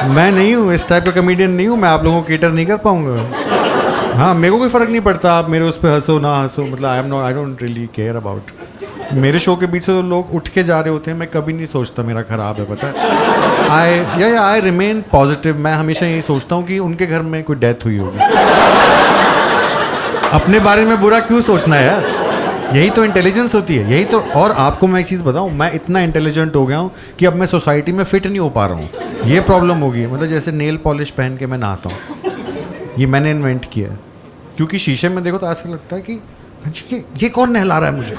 मैं नहीं हूँ, इस टाइप का कमेडियन नहीं हूँ, मैं आप लोगों को केटर नहीं कर पाऊंगा। हाँ, मेरे को कोई फ़र्क नहीं पड़ता आप मेरे उस पर हंसो ना हंसो, मतलब I don't really care about. मेरे शो के बीच से तो लोग उठ के जा रहे होते हैं, मैं कभी नहीं सोचता मेरा ख़राब है, पता है। I remain positive. मैं हमेशा यही सोचता हूँ कि उनके घर में कोई डेथ हुई होगी। अपने बारे में बुरा क्यों सोचना है यार, यही तो इंटेलिजेंस होती है, यही तो। और आपको मैं एक चीज़ बताऊँ, मैं इतना इंटेलिजेंट हो गया हूँ कि अब मैं सोसाइटी में फिट नहीं हो पा रहा हूँ। ये प्रॉब्लम होगी, मतलब जैसे नेल पॉलिश पहन के मैं नहाता हूँ, ये मैंने इन्वेंट किया है। क्योंकि शीशे में देखो तो ऐसा लगता है कि ये कौन नहला रहा है मुझे।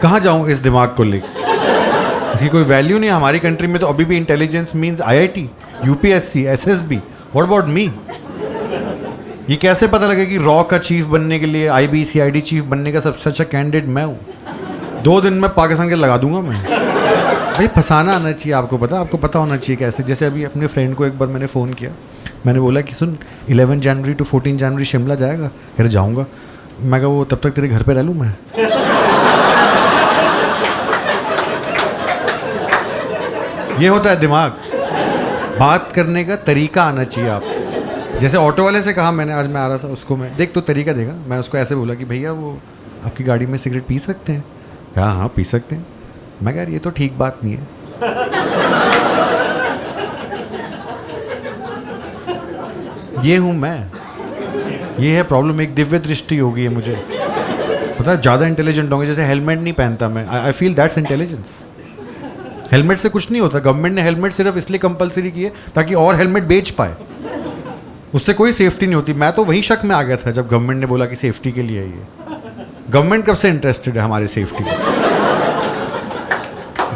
कहाँ जाऊँ इस दिमाग को लेकर, इसकी कोई वैल्यू नहीं है हमारी कंट्री में। तो अभी भी intelligence means IIT, UPSC, SSB। What about me? ये कैसे पता लगे कि रॉ का चीफ बनने के लिए, IBCID चीफ बनने का सबसे अच्छा कैंडिडेट मैं हूँ? 2 दिन में पाकिस्तान के लगा दूंगा मैं। भाई फंसाना आना चाहिए आपको, आपको पता होना चाहिए कैसे। जैसे अभी अपने फ्रेंड को एक बार मैंने फ़ोन किया, मैंने बोला कि सुन 11 जनवरी to 14 जनवरी शिमला जाएगा? कह रहे जाऊँगा। मैं कहा वो तब तक तेरे घर पे रह लूँ मैं? ये होता है दिमाग। बात करने का तरीका आना चाहिए आपको। जैसे ऑटो वाले से कहा मैंने, आज मैं आ रहा था उसको, मैं देख तो तरीका देगा। मैं उसको ऐसे बोला कि भैया वो आपकी गाड़ी में सिगरेट पी सकते हैं? कहा हाँ पी सकते हैं। मैं कह यार ये तो ठीक बात नहीं है। ये हूँ मैं, ये है प्रॉब्लम। एक दिव्य दृष्टि होगी है मुझे, पता है। ज़्यादा इंटेलिजेंट होंगे, जैसे हेलमेट नहीं पहनता मैं, I feel that's intelligence. Helmet से कुछ नहीं होता। गवर्नमेंट ने हेलमेट सिर्फ इसलिए कंपलसरी किए ताकि और हेलमेट बेच पाए, उससे कोई सेफ्टी नहीं होती। मैं तो वही शक में आ गया था जब गवर्नमेंट ने बोला कि सेफ्टी के लिए है ये। गवर्नमेंट कब से इंटरेस्टेड है हमारी सेफ्टी में?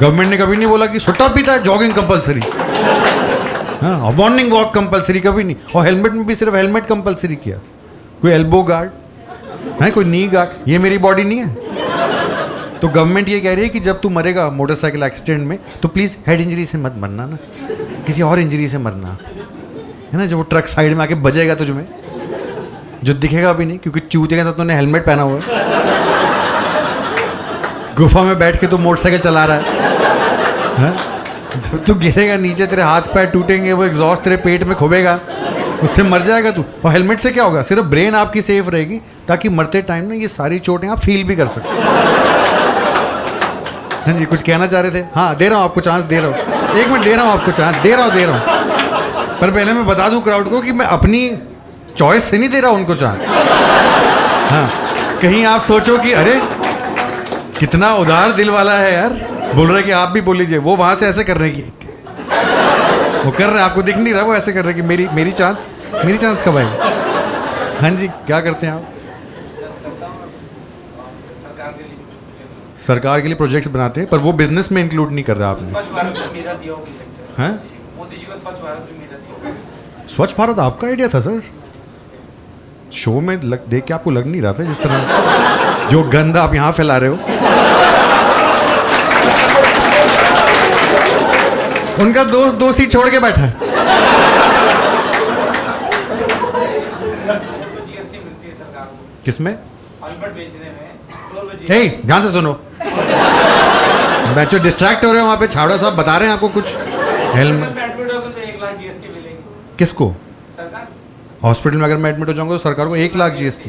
गवर्नमेंट ने कभी नहीं बोला कि सुट्टा पीता है जॉगिंग कंपलसरी, हाँ मॉर्निंग वॉक कंपलसरी, कभी नहीं। और हेलमेट में भी सिर्फ हेलमेट कंपलसरी किया। कोई एल्बो गार्ड है, कोई नी गार्ड, ये मेरी बॉडी नहीं है। तो गवर्नमेंट ये कह रही है कि जब तू मरेगा मोटरसाइकिल एक्सीडेंट में तो प्लीज़ हेड इंजरी से मत मरना ना, किसी और इंजरी से मरना, है ना। जब वो ट्रक साइड में आके बजेगा तुझ में, जो दिखेगा भी नहीं क्योंकि चूते के साथ तूने हेलमेट पहना हुआ है। गुफा में बैठ के तू मोटरसाइकिल चला रहा है, जब तू गिरेगा नीचे तेरे हाथ पैर टूटेंगे, वो एग्जॉस्ट तेरे पेट में खुबेगा, उससे मर जाएगा तू। और हेलमेट से क्या होगा? सिर्फ ब्रेन आपकी सेफ रहेगी ताकि मरते टाइम ना ये सारी चोटें आप फील भी कर सकते। हाँ जी, कुछ कहना चाह रहे थे? हाँ दे रहा हूँ आपको चांस, दे रहा हूँ, 1 मिनट दे रहा हूँ आपको चांस, दे रहा हूँ। पर पहले मैं बता दूं क्राउड को कि मैं अपनी चॉइस से नहीं दे रहा उनको चांस। हाँ, कहीं आप सोचो कि अरे कितना उदार दिल वाला है यार, बोल रहे कि आप भी बोल लीजिए। वो वहां से ऐसे कर रहे हैं कि वो कर रहे हैं, आपको दिख नहीं रहा, वो ऐसे कर रहे हैं कि मेरी चांस कब आएगी? हाँ जी, क्या करते हैं आप? सरकार के लिए प्रोजेक्ट्स बनाते हैं, पर वो बिजनेस में इंक्लूड नहीं कर रहा आपने। हैं? स्वच्छ भारत आपका आइडिया था सर? शो में देख के आपको लग नहीं रहा था जिस तरह जो गंद आप यहाँ फैला रहे हो। उनका दोस्त 2 सीट छोड़ के बैठा है। किसमें? ध्यान से सुनो, बच्चों डिस्ट्रैक्ट हो रहे हो वहाँ पे। छावड़ा साहब बता रहे हैं आपको कुछ। हेलमेट किसको? हॉस्पिटल में अगर मैं एडमिट हो जाऊंगा तो सरकार को 1 लाख GST।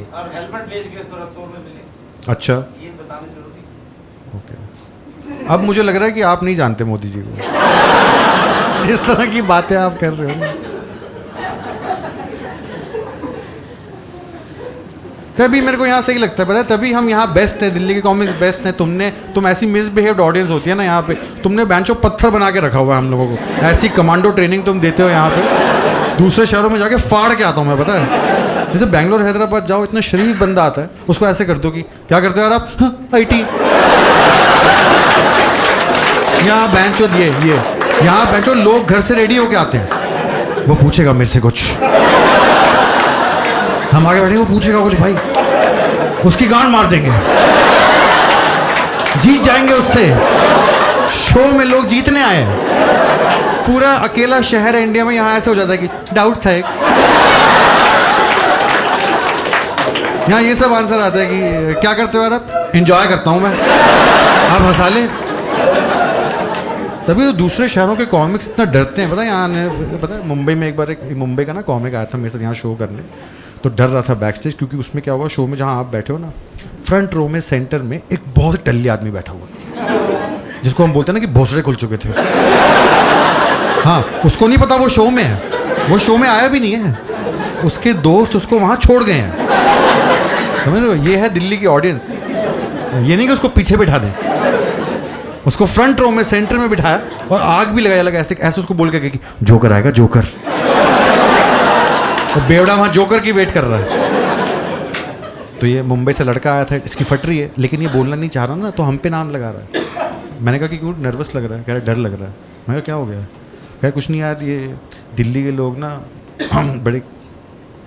अच्छा ओके। अब मुझे लग रहा है कि आप नहीं जानते मोदी जी को, जिस तरह की बातें आप कर रहे हो। तभी मेरे को यहाँ सही लगता है, पता है, तभी हम यहाँ बेस्ट है, दिल्ली के कॉमिक्स बेस्ट है। तुम ऐसी मिसबिहेव्ड ऑडियंस होती है ना यहाँ पे, तुमने बेंचो पत्थर बना के रखा हुआ है हम लोगों को। ऐसी कमांडो ट्रेनिंग तुम देते हो यहाँ पे। दूसरे शहरों में जाके फाड़ के आता हूँ मैं, पता है। जैसे बैंगलोर हैदराबाद जाओ, इतना शरीफ बंदा आता है, उसको ऐसे कर दो कि क्या करते हो यार आप? हाँ, IT। यहाँ बेंचो ये यहाँ बेंचो लोग घर से रेडी होके आते हैं, वो पूछेगा मेरे से कुछ, हम आगे बैठे, वो पूछेगा कुछ, भाई उसकी गांड मार देंगे, जीत जाएंगे उससे। शो में लोग जीतने आए हैं, पूरा अकेला शहर है इंडिया में। यहाँ ऐसे हो जाता है कि डाउट था एक, यहाँ ये सब आंसर आता है कि क्या करते हो यार आप? एंजॉय करता हूँ मैं, आप हंसा ले। तभी तो दूसरे शहरों के कॉमिक्स इतना डरते हैं। पता है यहाँ आने, पता है मुंबई में एक बार एक मुंबई का ना कॉमिक आया था मेरे साथ यहाँ शो करने, तो डर रहा था बैक स्टेज, क्योंकि उसमें क्या हुआ, शो में जहाँ आप बैठे हो ना, फ्रंट रो में सेंटर में एक बहुत टल्ली आदमी बैठा हुआ, जिसको हम बोलते हैं ना कि भोसड़े खुल चुके थे। हाँ, उसको नहीं पता वो शो में है, वो शो में आया भी नहीं है, उसके दोस्त उसको वहाँ छोड़ गए हैं। समझ रहे हो, ये है दिल्ली की ऑडियंस। ये नहीं कि उसको पीछे बिठा दें, उसको फ्रंट रो में सेंटर में बिठाया और आग भी लगाया, लगा ऐसे ऐसे उसको बोल के कि जोकर आएगा जोकर, तो बेवड़ा वहाँ जोकर की वेट कर रहा है। तो ये मुंबई से लड़का आया था, इसकी फट रही है, लेकिन ये बोलना नहीं चाह रहा ना, तो हम पे नाम लगा रहा है। मैंने कहा कि क्यों नर्वस लग रहा है, कह रहा डर लग रहा है। मैं कहा क्या हो गया, कह कुछ नहीं यार, ये दिल्ली के लोग ना बड़े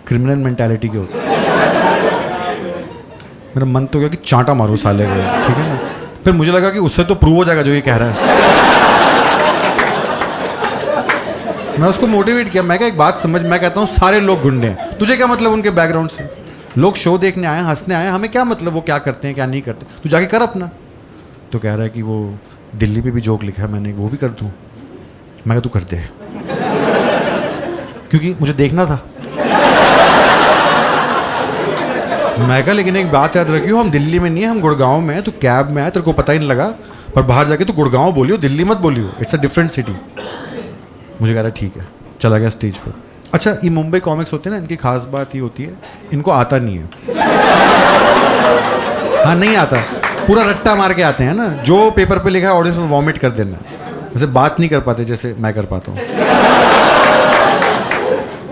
क्रिमिनल मेंटालिटी के होते हैं। मेरा मन तो गया कि चांटा मारो साले को, ठीक है ना। फिर मुझे लगा कि उससे तो प्रूव हो जाएगा जो ये कह रहा है। मैं उसको मोटिवेट किया, मैं क्या एक बात समझ, मैं कहता हूँ सारे लोग गुंडे हैं, तुझे क्या मतलब उनके बैकग्राउंड से। लोग शो देखने आए, हंसने आए, हमें क्या मतलब वो क्या करते हैं क्या नहीं करते, तू जाके कर अपना। तो कह रहा है कि वो दिल्ली पे भी जोक लिखा है मैंने, वो भी कर दूँ। मैं कहा तू कर दे, क्योंकि मुझे देखना था। मैं कहा लेकिन एक बात याद रखियो, हम दिल्ली में नहीं है, हम गुड़गांव में है, तो कैब में आया, तेरे को पता ही नहीं लगा, पर बाहर जाके तो गुड़गांव बोलियो, दिल्ली मत बोलियो, इट्स अ डिफरेंट सिटी। मुझे कह रहा ठीक है, चला गया स्टेज पर। अच्छा, ये मुंबई कॉमिक्स होते हैं ना, इनकी खास बात ये होती है, इनको आता नहीं है। हाँ नहीं आता, पूरा रट्टा मार के आते हैं ना, जो पेपर पे लिखा है ऑडियंस में वॉमिट कर देना। जैसे बात नहीं कर पाते जैसे मैं कर पाता हूँ।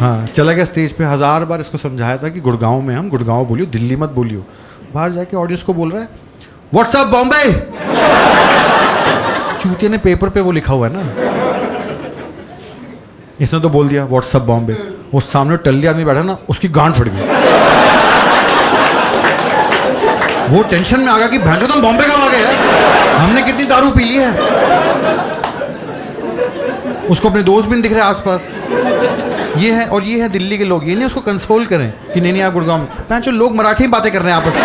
हाँ, चला गया स्टेज पे, 1000 बार इसको समझाया था कि गुड़गांव में हम, गुड़गांव बोलियो, दिल्ली मत बोलियो। बाहर जाके ऑडियंस को बोल रहा है व्हाट्सअप बॉम्बे। चूतिया ने पेपर पे वो लिखा हुआ है ना, इसने तो बोल दिया व्हाट्सअप बॉम्बे। वो सामने टल्ली आदमी बैठा ना, उसकी गांड फट गई। वो टेंशन में आ गया कि भैंचो तुम बॉम्बे कब आ गए हैं, हमने कितनी दारू पी ली है। उसको अपने दोस्त भी नहीं दिख रहे आसपास। ये है, और ये है दिल्ली के लोग, ये नहीं उसको कंसोल करें कि नहीं नहीं आप गुड़गांव में, भैंचो लोग मराठी में बातें कर रहे हैं आपस में।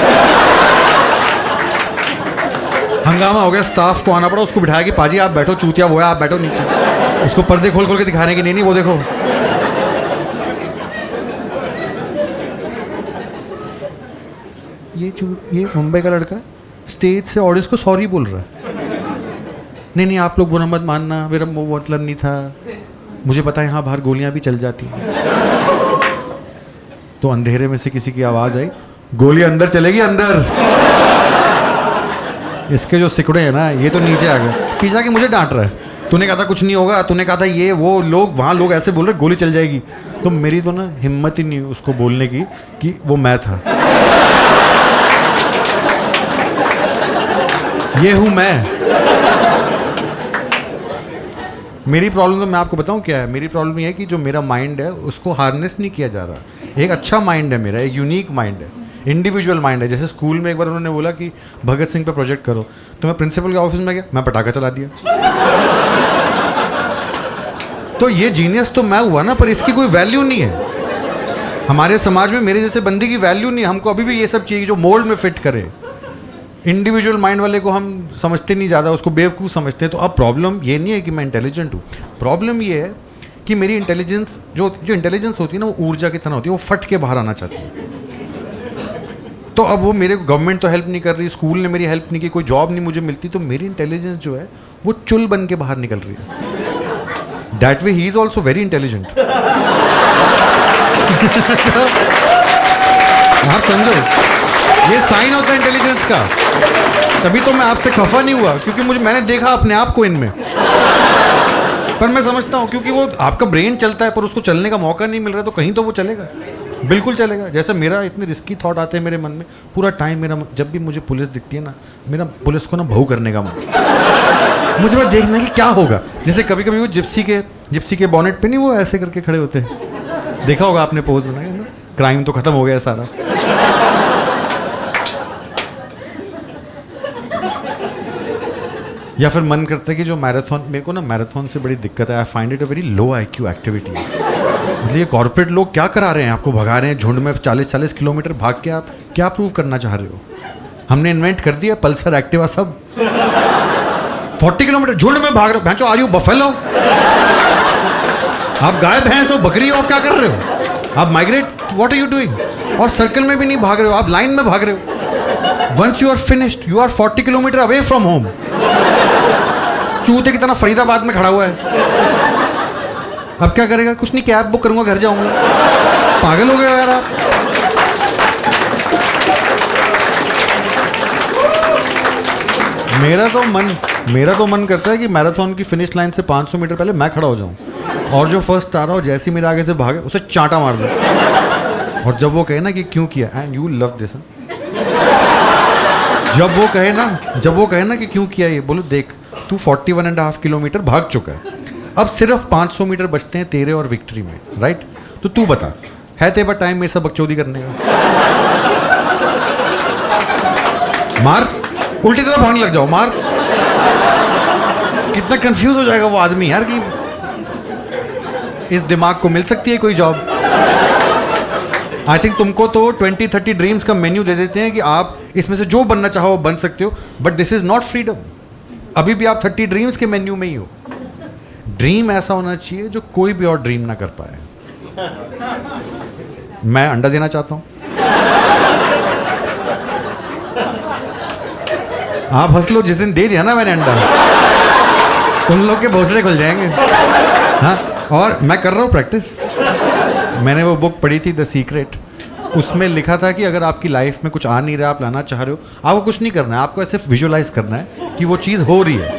हंगामा हो गया, स्टाफ को आना पड़ा, उसको बिठाया कि पाजी आप बैठो, चूतिया वो है, आप बैठो नीचे। उसको पर्दे खोल खोल के दिखा रहे हैं कि नहीं नहीं वो देखो। ये मुंबई का लड़का स्टेज से ऑडियंस को सॉरी बोल रहा है। नहीं नहीं आप लोग बुरा मत मानना, मेरा वो मतलब नहीं था, मुझे पता है यहाँ बाहर गोलियां भी चल जाती हैं। तो अंधेरे में से किसी की आवाज आई, गोली अंदर चलेगी अंदर। इसके जो सिकड़े हैं ना, ये तो नीचे आ गए, पीछे आके मुझे डांट रहा है, तूने कहा था कुछ नहीं होगा, तूने कहा था ये वो, लोग वहाँ लोग ऐसे बोल रहे गोली चल जाएगी। तो मेरी तो ना हिम्मत ही नहीं उसको बोलने की कि वो मैं था, ये हूँ मैं। मेरी प्रॉब्लम तो मैं आपको बताऊं क्या है, मेरी प्रॉब्लम ये है कि जो मेरा माइंड है उसको हार्नेस नहीं किया जा रहा। एक अच्छा माइंड है मेरा, एक यूनिक माइंड है, इंडिविजुअल माइंड है। जैसे स्कूल में एक बार उन्होंने बोला कि भगत सिंह पे प्रोजेक्ट करो, तो मैं प्रिंसिपल के ऑफिस में गया, मैं पटाखा चला दिया। तो ये जीनियस तो मैं हुआ ना, पर इसकी कोई वैल्यू नहीं है हमारे समाज में। मेरे जैसे बंदे की वैल्यू नहीं है। हमको अभी भी ये सब चाहिए जो मोल्ड में फिट करे। इंडिविजुअल माइंड वाले को हम समझते नहीं ज़्यादा, उसको बेवकूफ़ समझते हैं। तो अब प्रॉब्लम ये नहीं है कि मैं इंटेलिजेंट हूँ, प्रॉब्लम ये है कि मेरी इंटेलिजेंस जो इंटेलिजेंस होती है ना, वो ऊर्जा की तरह होती है, वो फट के बाहर आना चाहती है। तो अब वो मेरे को गवर्नमेंट तो हेल्प नहीं कर रही, स्कूल ने मेरी हेल्प नहीं की, कोई जॉब नहीं मुझे मिलती, तो मेरी इंटेलिजेंस जो है वो चुल बन के बाहर निकल रही है। That way he is also very intelligent. आप समझो, ये साइन होता है इंटेलिजेंस का। तभी तो मैं आपसे खफा नहीं हुआ, क्योंकि मैंने देखा अपने आप को इनमें। पर मैं समझता हूँ क्योंकि वो आपका ब्रेन चलता है, पर उसको चलने का मौका नहीं मिल रहा, तो कहीं तो वो चलेगा, बिल्कुल चलेगा। जैसे मेरा इतने रिस्की थॉट आते हैं मेरे मन में पूरा टाइम। मेरा जब भी मुझे पुलिस दिखती है ना, मेरा पुलिस को ना भऊ करने का मन, मुझे बस देखना कि क्या होगा। जैसे कभी कभी वो जिप्सी के बॉनेट पे नहीं वो ऐसे करके खड़े होते हैं, देखा होगा आपने, पोज बनाया ना, क्राइम तो खत्म हो गया सारा। या फिर मन करता है कि जो मैराथन, मेरे को ना मैराथन से बड़ी दिक्कत है। I find it a very low IQ activity. मतलब ये कॉर्पोरेट लोग क्या करा रहे हैं, आपको भगा रहे हैं झुंड में 40-40 किलोमीटर भाग के, आप क्या प्रूव करना चाह रहे हो। हमने इन्वेंट कर दिया पल्सर, एक्टिवा, सब 40 किलोमीटर झुंड में भाग रहे हो, भैंचो आर यू बफेलो? आप गाय भैंस हो, बकरी हो, आप क्या कर रहे हो? आप migrate, what are you doing? और सर्कल में भी नहीं भाग रहे हो, आप लाइन में भाग रहे हो। Once you are finished, you are 40 kilometer away from home. चूते की तरह फरीदाबाद में खड़ा हुआ है। अब क्या करेगा? कुछ नहीं, कैब बुक करूंगा, घर जाऊंगा। पागल हो गए यार आप। मेरा तो मन करता है कि मैराथन की फिनिश लाइन से 500 मीटर पहले मैं खड़ा हो जाऊं और जो फर्स्ट आ रहा हो जैसे ही मेरे आगे से भागे उसे चांटा मार दो। और जब वो कहे ना कि क्यों किया, एंड यू लव दिस, जब वो कहे ना कि क्यों किया ये, बोलो देख तू 41.5 किलोमीटर भाग चुका है, अब सिर्फ 500 मीटर बचते हैं तेरे और विक्ट्री में, राइट? तो तू बता, है तेरे पास टाइम में सब बकचोदी करने का? मार, उल्टी तरफ भागने लग जाओ, मार। कितना कंफ्यूज हो जाएगा वो आदमी यार कि इस दिमाग को मिल सकती है कोई जॉब। आई थिंक तुमको तो 20-30 ड्रीम्स का मेन्यू दे देते हैं कि आप इसमें से जो बनना चाहो बन सकते हो, but this is not freedom. अभी भी आप 30 ड्रीम्स के मेन्यू में ही हो। ड्रीम ऐसा होना चाहिए जो कोई भी और ड्रीम ना कर पाए। मैं अंडा देना चाहता हूं, आप हंस लो, जिस दिन दे दिया ना मैंने अंडा, उन लोग के भोसले खुल जाएंगे। हाँ, और मैं कर रहा हूँ प्रैक्टिस। मैंने वो बुक पढ़ी थी द सीक्रेट, उसमें लिखा था कि अगर आपकी लाइफ में कुछ आ नहीं रहा, आप लाना चाह रहे हो, आपको कुछ नहीं करना है, आपको सिर्फ विजुअलाइज करना है कि वो चीज़ हो रही है।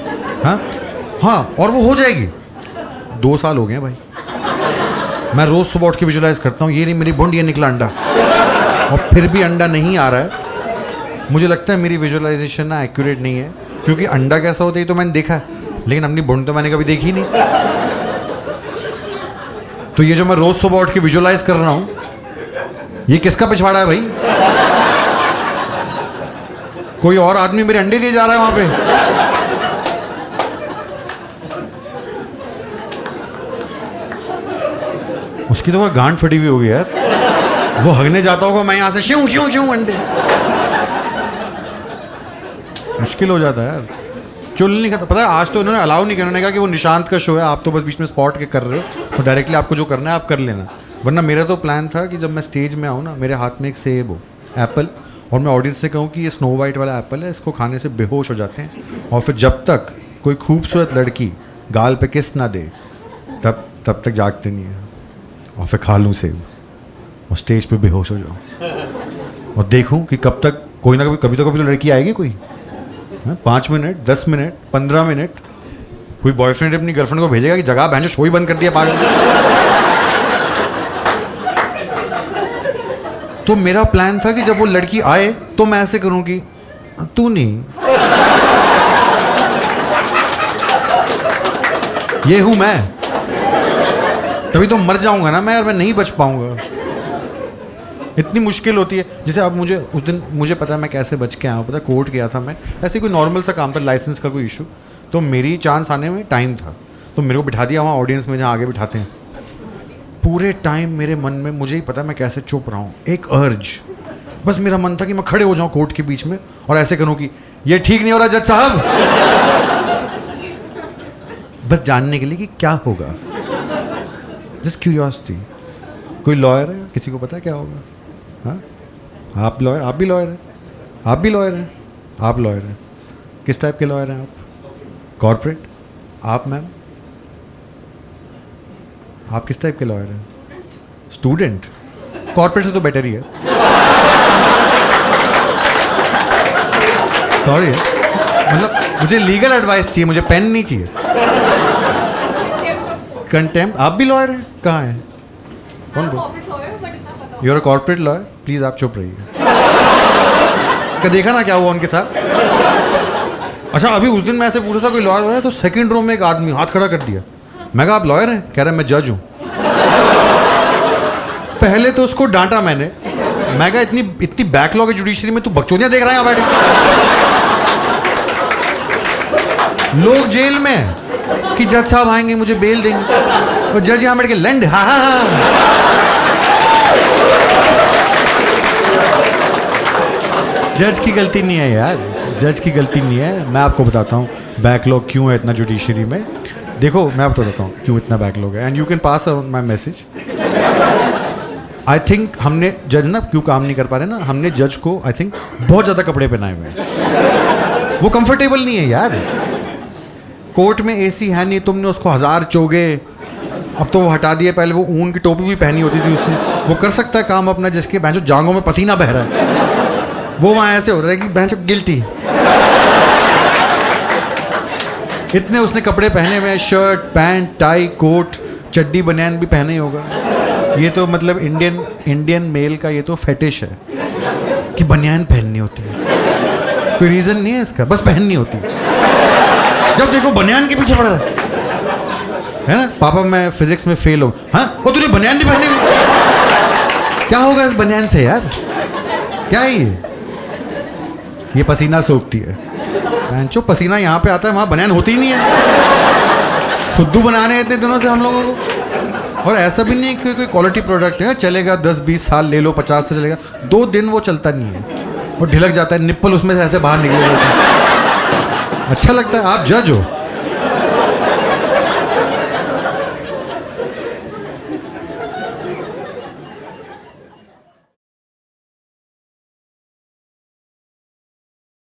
हाँ, और वो हो जाएगी। 2 साल हो गए भाई, मैं रोज़ सुबह उठ के विजुअलाइज करता हूँ, ये नहीं मेरी बूंद, ये निकला अंडा, और फिर भी अंडा नहीं आ रहा है। मुझे लगता है मेरी विजुअलाइजेशन ना एक्यूरेट नहीं है, क्योंकि अंडा कैसा होता है ये तो मैंने देखा है, लेकिन अपनी बूंद तो मैंने कभी देखी नहीं। तो ये जो मैं रोज सुबह उठ के विजुअलाइज कर रहा हूं, ये किसका पिछवाड़ा है भाई? कोई और आदमी मेरे अंडे दिए जा रहा है वहां पे। उसकी तो गांड फटी हुई होगी यार, वो हगने जाता होगा, मैं यहां से श्यूं श्यूं श्यूं अंडे। मुश्किल हो जाता है यार, चुल नहीं खाता। पता है आज तो इन्होंने अलाउ नहीं किया, उन्होंने कहा कि वो निशांत का शो है, आप तो बस बीच में स्पॉट के कर रहे हो, तो डायरेक्टली आपको जो करना है आप कर लेना। वरना मेरा तो प्लान था कि जब मैं स्टेज में आऊँ ना, मेरे हाथ में एक सेब हो, एप्पल, और मैं ऑडियंस से कहूँ कि ये स्नो वाइट वाला एप्पल है, इसको खाने से बेहोश हो जाते हैं, और फिर जब तक कोई खूबसूरत लड़की गाल पे किस ना दे तब तक जागते नहीं है, और फिर खा लूँ सेब और स्टेज पे बेहोश हो जाऊँ और देखूँ कि कब तक कोई ना कभी तो लड़की आएगी कोई। 5 मिनट, 10 मिनट, 15 मिनट, कोई बॉयफ्रेंड अपनी गर्लफ्रेंड को भेजेगा कि जगह बहन शो ही बंद कर दिया पागल। तो मेरा प्लान था कि जब वो लड़की आए तो मैं ऐसे करूं कि तू नहीं, ये हूं मैं, तभी तो मर जाऊंगा ना मैं, और मैं नहीं बच पाऊंगा। इतनी मुश्किल होती है। जैसे अब मुझे उस दिन मुझे पता है मैं कैसे बच के आया हूँ, पता है कोर्ट गया था मैं, ऐसे कोई नॉर्मल सा काम था, लाइसेंस का कोई इशू, तो मेरी चांस आने में टाइम था, तो मेरे को बिठा दिया वहाँ ऑडियंस में जहाँ आगे बिठाते हैं। पूरे टाइम मेरे मन में, मुझे ही पता है मैं कैसे चुप रहा हूँ, एक अर्ज, बस मेरा मन था कि मैं खड़े हो जाऊँ कोर्ट के बीच में और ऐसे करूँ कि ये ठीक नहीं हो रहा जज साहब, बस जानने के लिए कि क्या होगा, जस्ट क्यूरियोसिटी। कोई लॉयर है, किसी को पता है क्या होगा? हाँ, आप लॉयर, आप भी लॉयर हैं, आप भी लॉयर हैं, आप लॉयर हैं। किस टाइप के लॉयर हैं आप? कॉर्पोरेट? आप मैम, आप किस टाइप के लॉयर हैं? स्टूडेंट? कॉर्पोरेट से तो बेटर ही है। सॉरी, मतलब मुझे लीगल एडवाइस चाहिए, मुझे पेन नहीं चाहिए। कंटेम्प्ट? आप भी लॉयर हैं? कहाँ हैं? कौन बोल? You are a corporate lawyer? Please आप चुप रहिए। क्या देखा ना क्या हुआ उनके साथ? अच्छा, अभी उस दिन मैं ऐसे पूछा था कोई लॉयर है, तो सेकंड रो में एक आदमी हाथ खड़ा कर दिया। मैं कहा आप लॉयर हैं? कह रहा है मैं जज हूं। पहले तो उसको डांटा मैंने, मैं कहा इतनी बैकलॉग है जुडिशरी में, तू बकचोदियां देख रहा है यहाँ बैठ के? लोग जेल में कि जज साहब आएंगे मुझे बेल देंगे, और जज यहाँ बैठ के लैंड, हाँ हाँ हाँ। जज की गलती नहीं है यार, जज की गलती नहीं है, मैं आपको बताता हूँ बैकलॉग क्यों है इतना जुडिशरी में। देखो मैं आपको बताता हूँ क्यों इतना बैकलॉग है, and you can pass on my message. I think हमने जज ना क्यों काम नहीं कर पा रहे ना, हमने जज को आई थिंक बहुत ज़्यादा कपड़े पहनाए हुए हैं, वो कंफर्टेबल नहीं है यार। कोर्ट में एसी है नहीं, तुमने उसको 1000 चोगे, अब तो वो हटा दिए, पहले वो ऊन की टोपी भी पहनी होती थी उसने। वो कर सकता है काम अपना, जिसके भैंसो जांघों में पसीना बह रहा है, वो वहाँ ऐसे हो रहा है कि भैंसो गिल्टी। इतने उसने कपड़े पहने हुए, शर्ट पैंट टाई कोट चड्डी बनियान भी पहने ही होगा। ये तो मतलब इंडियन मेल का ये तो फेटिश है कि बनियान पहननी होती है, कोई रीज़न नहीं है इसका, बस पहननी होती है। जब देखो बनियान के पीछे पड़ा है ना। पापा मैं फिजिक्स में फेल हूँ, हाँ वो तुझे बनियान नहीं पहनी हुई, क्या होगा इस बनियान से यार, क्या है ये पसीना सोखती है। जो पसीना यहाँ पे आता है वहाँ बनियान होती ही नहीं है। फुद्दू बना रहे हैं इतने दिनों से हम लोगों को। और ऐसा भी नहीं कि कोई क्वालिटी प्रोडक्ट है, चलेगा 10-20 साल ले लो, 50 से चलेगा, 2 दिन वो चलता नहीं है, वो ढिलक जाता है, निप्पल उसमें से ऐसे बाहर निकल जाता है। अच्छा लगता है, आप जज हो।